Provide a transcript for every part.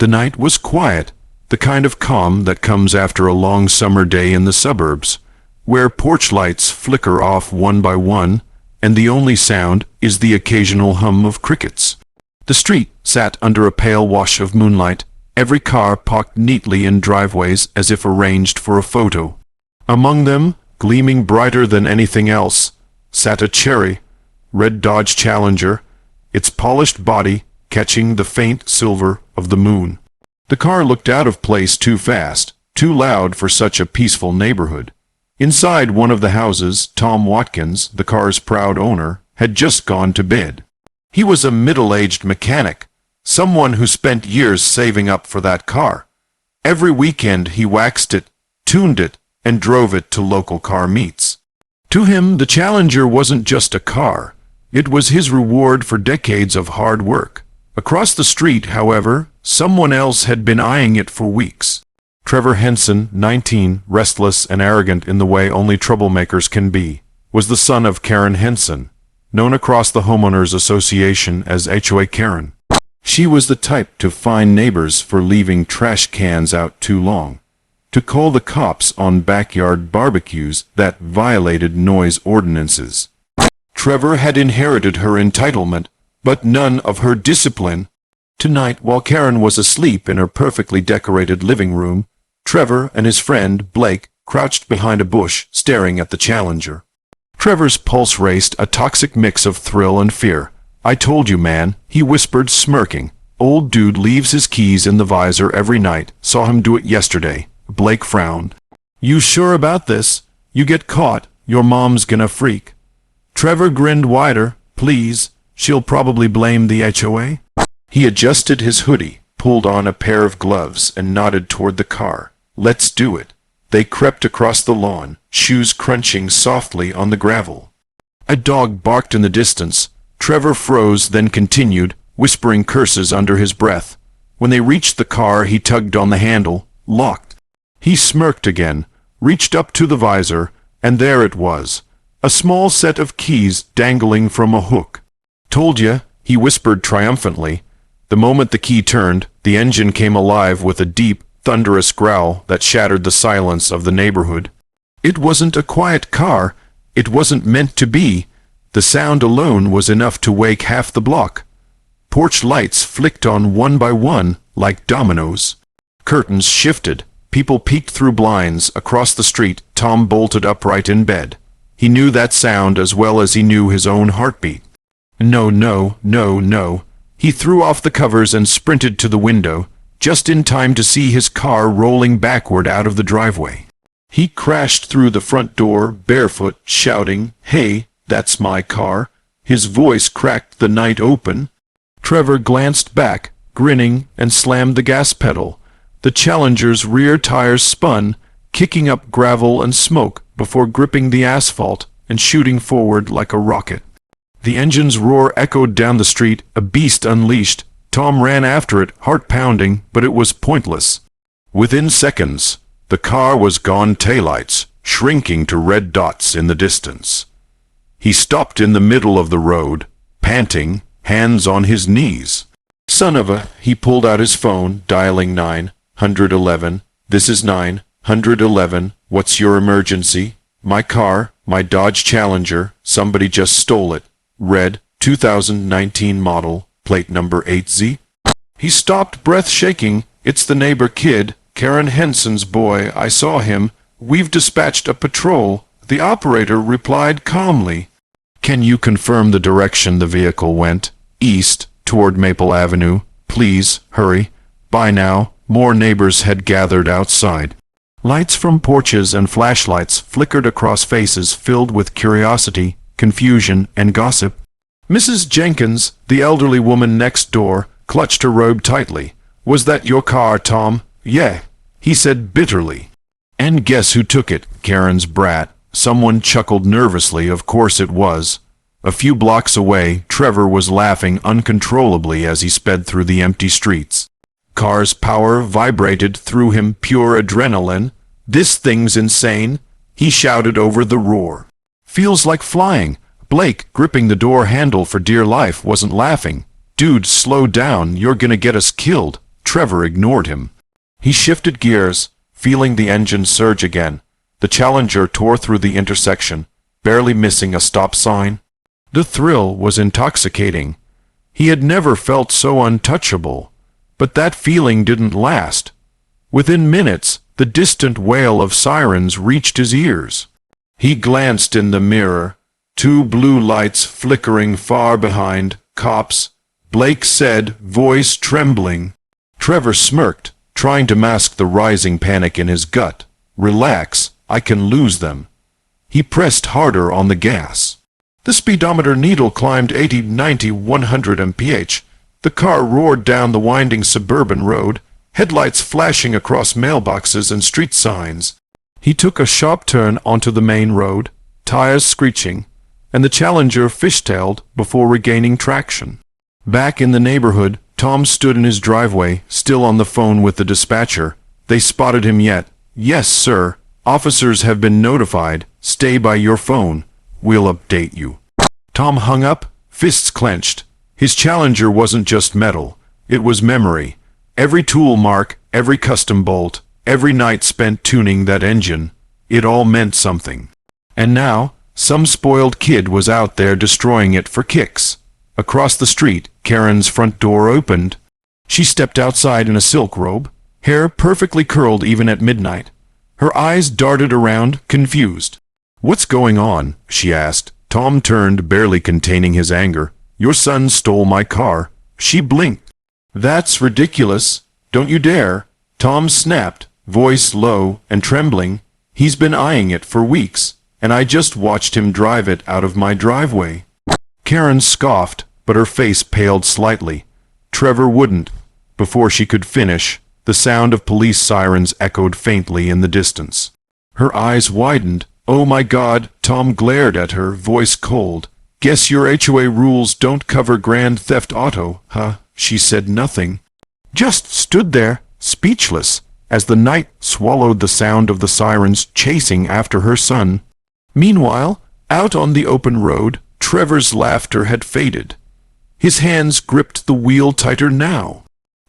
The night was quiet, the kind of calm that comes after a long summer day in the suburbs, where porch lights flicker off one by one, and the only sound is the occasional hum of crickets. The street sat under a pale wash of moonlight, every car parked neatly in driveways as if arranged for a photo. Among them, gleaming brighter than anything else, sat a cherry red Dodge Challenger, its polished body catching the faint silver of the moon. The car looked out of place too fast, too loud for such a peaceful neighborhood. Inside one of the houses, Tom Watkins, the car's proud owner, had just gone to bed. He was a middle-aged mechanic, someone who spent years saving up for that car. Every weekend he waxed it, tuned it, and drove it to local car meets. To him, the Challenger wasn't just a car. It was his reward for decades of hard work. Across the street, however, someone else had been eyeing it for weeks. Trevor Henson, 19, restless and arrogant in the way only troublemakers can be, was the son of Karen Henson, known across the Homeowners Association as HOA Karen. She was the type to fine neighbors for leaving trash cans out too long, to call the cops on backyard barbecues that violated noise ordinances. Trevor had inherited her entitlement, but none of her discipline. Tonight, while Karen was asleep in her perfectly decorated living room, Trevor and his friend, Blake, crouched behind a bush, staring at the Challenger. Trevor's pulse raced, a toxic mix of thrill and fear. "I told you, man," he whispered, smirking. "Old dude leaves his keys in the visor every night. Saw him do it yesterday." Blake frowned. "You sure about this? You get caught, your mom's gonna freak." Trevor grinned wider. "Please, she'll probably blame the HOA." He adjusted his hoodie, pulled on a pair of gloves, and nodded toward the car. "Let's do it." They crept across the lawn, shoes crunching softly on the gravel. A dog barked in the distance. Trevor froze, then continued, whispering curses under his breath. When they reached the car, he tugged on the handle, locked. He smirked again, reached up to the visor, and there it was, a small set of keys dangling from a hook. "Told ya," he whispered triumphantly. The moment the key turned, the engine came alive with a deep, thunderous growl that shattered the silence of the neighborhood. It wasn't a quiet car. It wasn't meant to be. The sound alone was enough to wake half the block. Porch lights flicked on one by one, like dominoes. Curtains shifted. People peeked through blinds. Across the street, Tom bolted upright in bed. He knew that sound as well as he knew his own heartbeat. No, no, no, no. He threw off the covers and sprinted to the window, just in time to see his car rolling backward out of the driveway. He crashed through the front door, barefoot, shouting, "Hey, that's my car." His voice cracked the night open. Trevor glanced back, grinning, and slammed the gas pedal. The Challenger's rear tires spun, kicking up gravel and smoke before gripping the asphalt and shooting forward like a rocket. The engine's roar echoed down the street, a beast unleashed. Tom ran after it, heart pounding, but it was pointless. Within seconds, the car was gone taillights, shrinking to red dots in the distance. He stopped in the middle of the road, panting, hands on his knees. "Son of a..." He pulled out his phone, dialing 911. "This is 911. What's your emergency?" "My car, my Dodge Challenger. Somebody just stole it. Red, 2019 model, plate number 8Z. He stopped, breath shaking. "It's the neighbor kid, Karen Henson's boy. I saw him. We've dispatched a patrol," the operator replied calmly. "Can you confirm the direction the vehicle went?" "East, toward Maple Avenue. Please, hurry." By now, more neighbors had gathered outside. Lights from porches and flashlights flickered across faces filled with curiosity, confusion, and gossip. Mrs. Jenkins, the elderly woman next door, clutched her robe tightly. "Was that your car, Tom?" "Yeah," he said bitterly. "And guess who took it, Karen's brat?" Someone chuckled nervously. Of course it was. A few blocks away, Trevor was laughing uncontrollably as he sped through the empty streets. Car's power vibrated through him, pure adrenaline. "This thing's insane," he shouted over the roar. "Feels like flying." Blake, gripping the door handle for dear life, wasn't laughing. "Dude, slow down, you're gonna get us killed." Trevor ignored him. He shifted gears, feeling the engine surge again. The Challenger tore through the intersection, barely missing a stop sign. The thrill was intoxicating. He had never felt so untouchable. But that feeling didn't last. Within minutes, the distant wail of sirens reached his ears. He glanced in the mirror. 2 blue lights flickering far behind. Cops, Blake said, voice trembling. Trevor smirked, trying to mask the rising panic in his gut. Relax, I can lose them. He pressed harder on the gas. The speedometer needle climbed 80, 90, 100 mph. The car roared down the winding suburban road, headlights flashing across mailboxes and street signs. He took a sharp turn onto the main road, tires screeching, and the Challenger fishtailed before regaining traction. Back in the neighborhood, Tom stood in his driveway, still on the phone with the dispatcher. They spotted him yet. Yes, sir. Officers have been notified. Stay by your phone. We'll update you. Tom hung up, fists clenched. His Challenger wasn't just metal. It was memory. Every tool mark, every custom bolt, every night spent tuning that engine. It all meant something. And now, some spoiled kid was out there destroying it for kicks. Across the street, Karen's front door opened. She stepped outside in a silk robe, hair perfectly curled even at midnight. Her eyes darted around, confused. "What's going on?" she asked. Tom turned, barely containing his anger. "Your son stole my car." She blinked. "That's ridiculous. Don't you dare." Tom snapped, voice low and trembling. "He's been eyeing it for weeks, and I just watched him drive it out of my driveway." Karen scoffed, but her face paled slightly. Trevor wouldn't. Before she could finish, the sound of police sirens echoed faintly in the distance. Her eyes widened. "Oh my God!" Tom glared at her, voice cold. "Guess your HOA rules don't cover grand theft auto, huh?" She said nothing. Just stood there, speechless, as the night swallowed the sound of the sirens chasing after her son. Meanwhile, out on the open road, Trevor's laughter had faded. His hands gripped the wheel tighter now.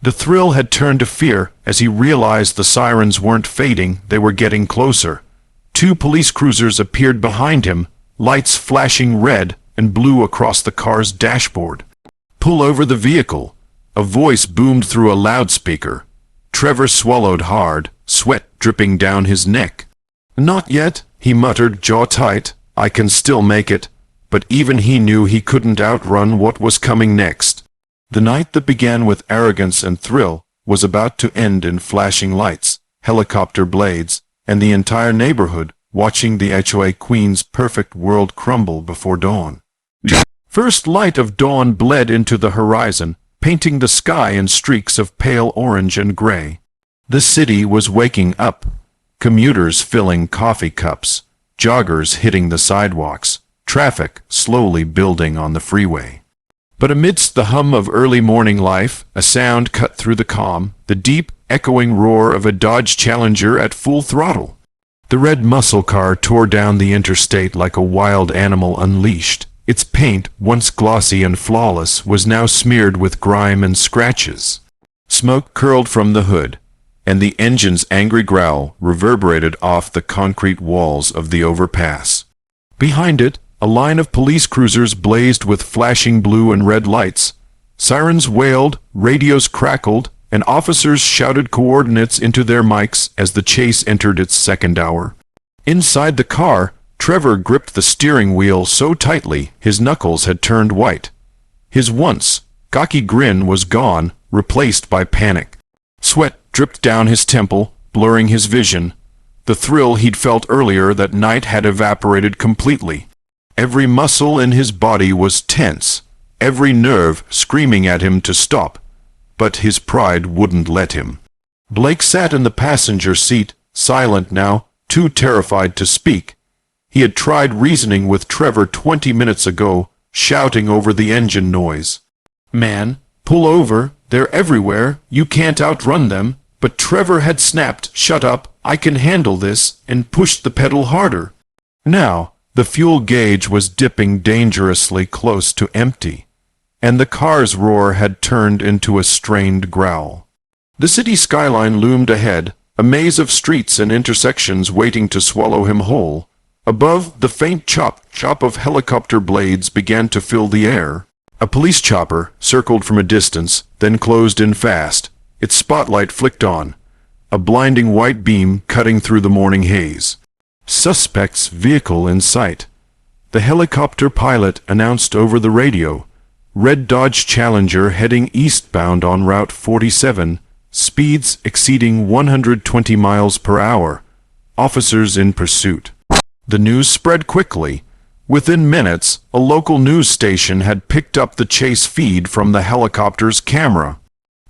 The thrill had turned to fear as he realized the sirens weren't fading, they were getting closer. 2 police cruisers appeared behind him, lights flashing red and blue across the car's dashboard. "Pull over the vehicle." A voice boomed through a loudspeaker. Trevor swallowed hard, sweat dripping down his neck. "Not yet," he muttered, jaw tight. "I can still make it." But even he knew he couldn't outrun what was coming next. The night that began with arrogance and thrill was about to end in flashing lights, helicopter blades, and the entire neighborhood watching the HOA Queen's perfect world crumble before dawn. First light of dawn bled into the horizon, painting the sky in streaks of pale orange and gray. The city was waking up, commuters filling coffee cups, joggers hitting the sidewalks, traffic slowly building on the freeway. But amidst the hum of early morning life, a sound cut through the calm, the deep, echoing roar of a Dodge Challenger at full throttle. The red muscle car tore down the interstate like a wild animal unleashed. Its paint, once glossy and flawless, was now smeared with grime and scratches. Smoke curled from the hood, and the engine's angry growl reverberated off the concrete walls of the overpass. Behind it, a line of police cruisers blazed with flashing blue and red lights. Sirens wailed, radios crackled, and officers shouted coordinates into their mics as the chase entered its second hour. Inside the car, Trevor gripped the steering wheel so tightly his knuckles had turned white. His once cocky grin was gone, replaced by panic. Sweat dripped down his temple, blurring his vision. The thrill he'd felt earlier that night had evaporated completely. Every muscle in his body was tense, every nerve screaming at him to stop. But his pride wouldn't let him. Blake sat in the passenger seat, silent now, too terrified to speak. He had tried reasoning with Trevor 20 minutes ago, shouting over the engine noise. "Man, pull over, they're everywhere, you can't outrun them." But Trevor had snapped, "Shut up, I can handle this," and pushed the pedal harder. Now, the fuel gauge was dipping dangerously close to empty, and the car's roar had turned into a strained growl. The city skyline loomed ahead, a maze of streets and intersections waiting to swallow him whole. Above, the faint chop of helicopter blades began to fill the air. A police chopper circled from a distance, then closed in fast. Its spotlight flicked on, a blinding white beam cutting through the morning haze. Suspect's vehicle in sight. The helicopter pilot announced over the radio, "Red Dodge Challenger heading eastbound on Route 47, speeds exceeding 120 miles per hour. Officers in pursuit." The news spread quickly. Within minutes, a local news station had picked up the chase feed from the helicopter's camera.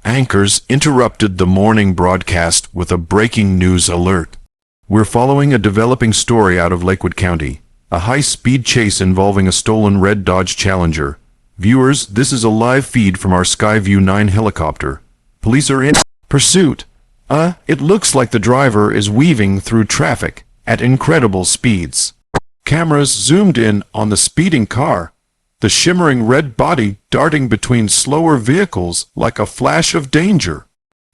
Anchors interrupted the morning broadcast with a breaking news alert. "We're following a developing story out of Lakewood County. A high-speed chase involving a stolen red Dodge Challenger. Viewers, this is a live feed from our Skyview 9 helicopter. Police are in pursuit. It looks like the driver is weaving through traffic at incredible speeds." Cameras zoomed in on the speeding car, the shimmering red body darting between slower vehicles like a flash of danger.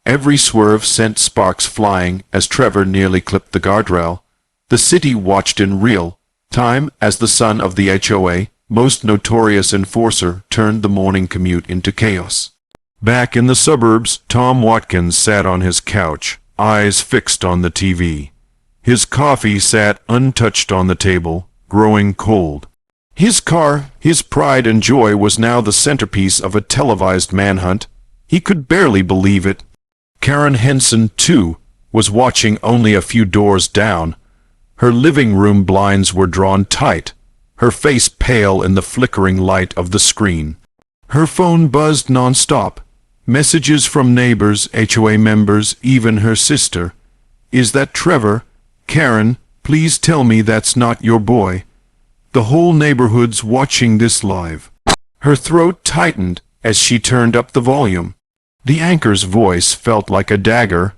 Every swerve sent sparks flying as Trevor nearly clipped the guardrail. The city watched in real time as the son of the HOA, most notorious enforcer, turned the morning commute into chaos. Back in the suburbs, Tom Watkins sat on his couch, eyes fixed on the TV. His coffee sat untouched on the table, growing cold. His car, his pride and joy, was now the centerpiece of a televised manhunt. He could barely believe it. Karen Henson, too, was watching only a few doors down. Her living room blinds were drawn tight, her face pale in the flickering light of the screen. Her phone buzzed non-stop. Messages from neighbors, HOA members, even her sister. "Is that Trevor? Karen, please tell me that's not your boy." The whole neighborhood's watching this live. Her throat tightened as she turned up the volume. The anchor's voice felt like a dagger.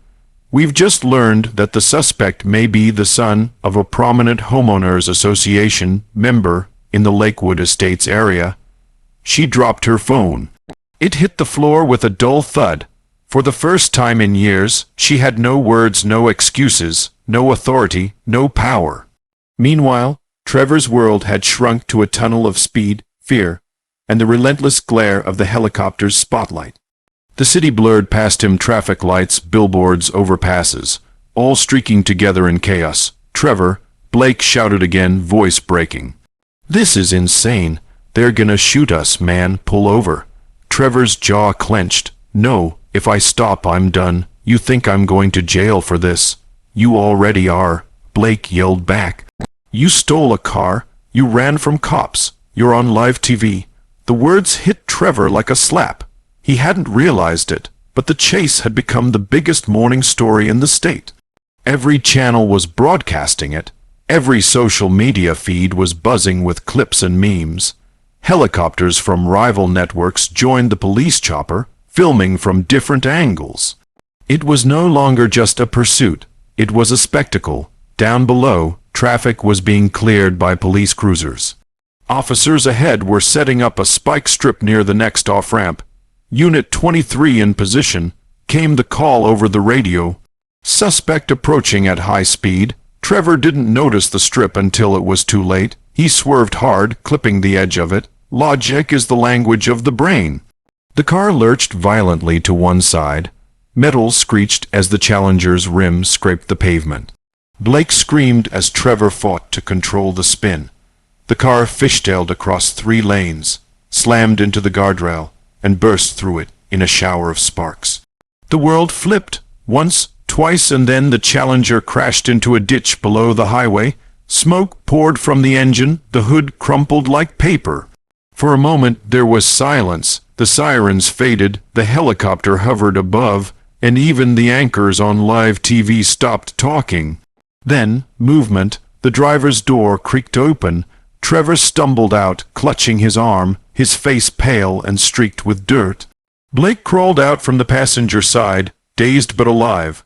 "We've just learned that the suspect may be the son of a prominent homeowners association member in the Lakewood Estates area." She dropped her phone. It hit the floor with a dull thud. For the first time in years, she had no words, no excuses, no authority, no power. Meanwhile, Trevor's world had shrunk to a tunnel of speed, fear, and the relentless glare of the helicopter's spotlight. The city blurred past him, traffic lights, billboards, overpasses, all streaking together in chaos. "Trevor," Blake shouted again, voice breaking. "This is insane. They're gonna shoot us, man. Pull over." Trevor's jaw clenched. "No, if I stop, I'm done. You think I'm going to jail for this? You already are," Blake yelled back. "You stole a car. You ran from cops. You're on live TV." The words hit Trevor like a slap. He hadn't realized it, but the chase had become the biggest morning story in the state. Every channel was broadcasting it. Every social media feed was buzzing with clips and memes. Helicopters from rival networks joined the police chopper, filming from different angles. It was no longer just a pursuit. It was a spectacle. Down below, traffic was being cleared by police cruisers. Officers ahead were setting up a spike strip near the next off-ramp. "Unit 23 in position," came the call over the radio. Suspect approaching at high speed. Trevor didn't notice the strip until it was too late. He swerved hard, clipping the edge of it. Logic is the language of the brain. The car lurched violently to one side. Metal screeched as the Challenger's rim scraped the pavement. Blake screamed as Trevor fought to control the spin. The car fishtailed across 3 lanes, slammed into the guardrail, and burst through it in a shower of sparks. The world flipped, once, twice, and then the Challenger crashed into a ditch below the highway. Smoke poured from the engine, the hood crumpled like paper. For a moment there was silence. The sirens faded, the helicopter hovered above, and even the anchors on live TV stopped talking. Then, movement. The driver's door creaked open. Trevor stumbled out, clutching his arm, his face pale and streaked with dirt. Blake crawled out from the passenger side, dazed but alive.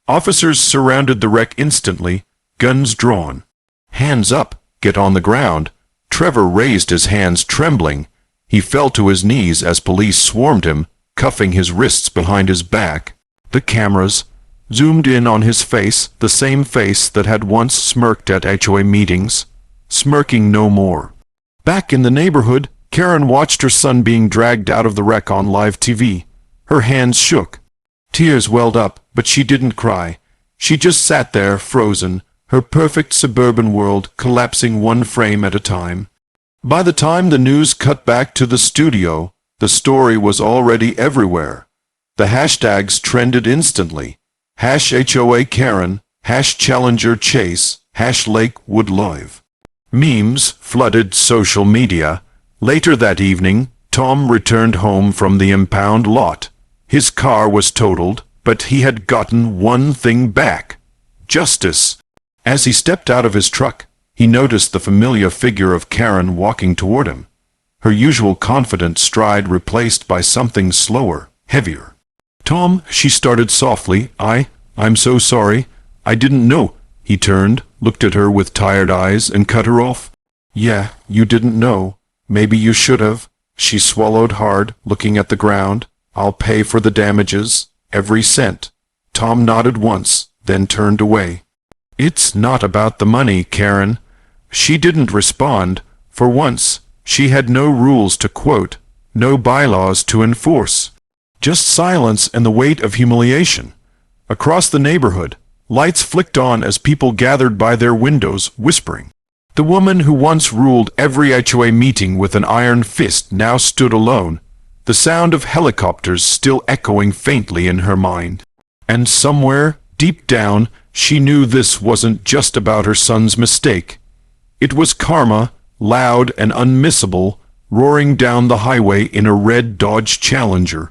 Officers surrounded the wreck instantly, guns drawn. "Hands up! Get on the ground!" Trevor raised his hands, trembling. He fell to his knees as police swarmed him, cuffing his wrists behind his back. The cameras zoomed in on his face, the same face that had once smirked at HOA meetings, smirking no more. Back in the neighborhood, Karen watched her son being dragged out of the wreck on live TV. Her hands shook. Tears welled up, but she didn't cry. She just sat there, frozen, her perfect suburban world collapsing one frame at a time. By the time the news cut back to the studio, the story was already everywhere. The hashtags trended instantly. #HOA Karen, #Challenger Chase, #Lakewood Live. Memes flooded social media. Later that evening, Tom returned home from the impound lot. His car was totaled, but he had gotten one thing back: justice. As he stepped out of his truck, he noticed the familiar figure of Karen walking toward him, her usual confident stride replaced by something slower, heavier. "Tom," she started softly, I'm so sorry. I didn't know." He turned, looked at her with tired eyes, and cut her off. "Yeah, you didn't know. Maybe you should have." She swallowed hard, looking at the ground. "I'll pay for the damages, every cent." Tom nodded once, then turned away. "It's not about the money, Karen." She didn't respond. For once, she had no rules to quote, no bylaws to enforce. Just silence and the weight of humiliation. Across the neighborhood, lights flicked on as people gathered by their windows, whispering. The woman who once ruled every HOA meeting with an iron fist now stood alone, the sound of helicopters still echoing faintly in her mind. And somewhere, deep down, she knew this wasn't just about her son's mistake. It was karma, loud and unmissable, roaring down the highway in a red Dodge Challenger.